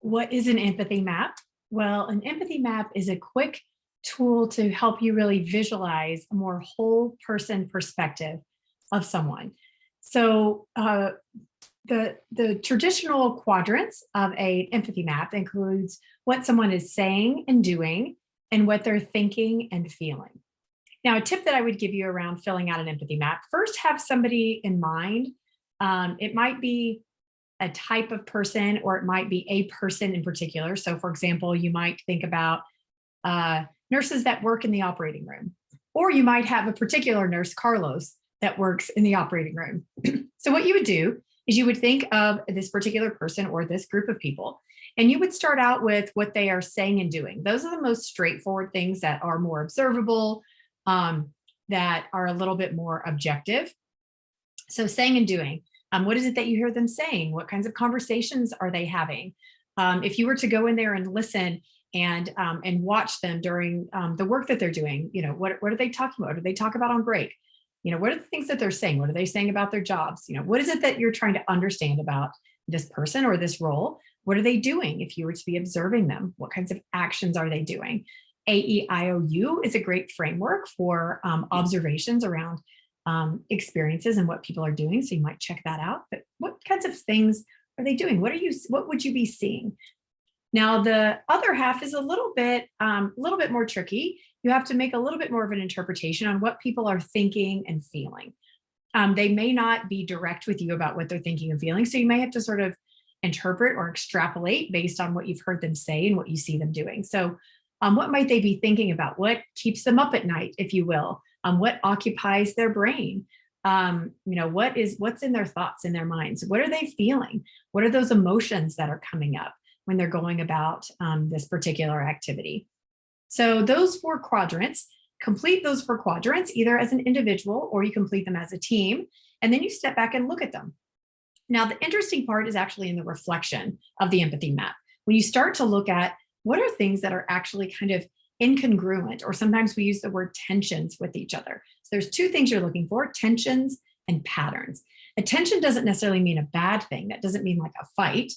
What is an empathy map? Well, an empathy map is a quick tool to help you really visualize a more whole person perspective of someone. So the traditional quadrants of a empathy map includes what someone is saying and doing and what they're thinking and feeling. Now, a tip that I would give you around filling out an empathy map, first have somebody in mind. It might be a type of person, or it might be a person in particular. So, for example, you might think about nurses that work in the operating room, or you might have a particular nurse, Carlos, that works in the operating room. So, what you would do is you would think of this particular person or this group of people, and you would start out with what they are saying and doing. Those are the most straightforward things that are more observable, that are a little bit more objective. So, saying and doing. What is it that you hear them saying? What kinds of conversations are they having? If you were to go in there and listen and watch them during the work that they're doing, what are they talking about? What do they talk about on break? What are the things that they're saying? What are they saying about their jobs? What is it that you're trying to understand about this person or this role? What are they doing? If you were to be observing them, what kinds of actions are they doing? AEIOU is a great framework for observations around experiences and what people are doing. So you might check that out. But what kinds of things are they doing? What would you be seeing? Now, the other half is a little bit more tricky. You have to make a little bit more of an interpretation on what people are thinking and feeling. They may not be direct with you about what they're thinking and feeling. So you may have to sort of interpret or extrapolate based on what you've heard them say and what you see them doing. So what might they be thinking about? What keeps them up at night, if you will? What occupies their brain? What's in their thoughts, in their minds? What are they feeling? What are those emotions that are coming up when they're going about this particular activity? So those four quadrants, complete those four quadrants either as an individual or you complete them as a team, and then you step back and look at them. Now, the interesting part is actually in the reflection of the empathy map. When you start to look at what are things that are actually kind of incongruent, or sometimes we use the word tensions with each other. So there's two things you're looking for: tensions and patterns. A tension doesn't necessarily mean a bad thing. That doesn't mean like a fight.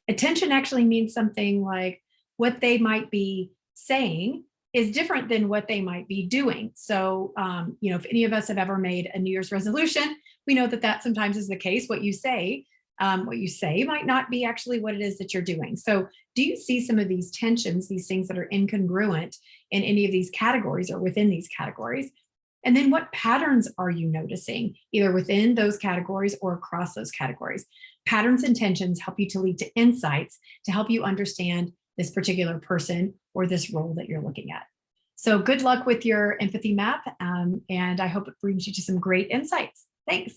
A tension actually means something like what they might be saying is different than what they might be doing. So, if any of us have ever made a New Year's resolution, we know that that sometimes is the case. What you say might not be actually what it is that you're doing. So do you see some of these tensions, these things that are incongruent in any of these categories or within these categories? And then what patterns are you noticing, either within those categories or across those categories? Patterns and tensions help you to lead to insights to help you understand this particular person or this role that you're looking at. So good luck with your empathy map, and I hope it brings you to some great insights. Thanks.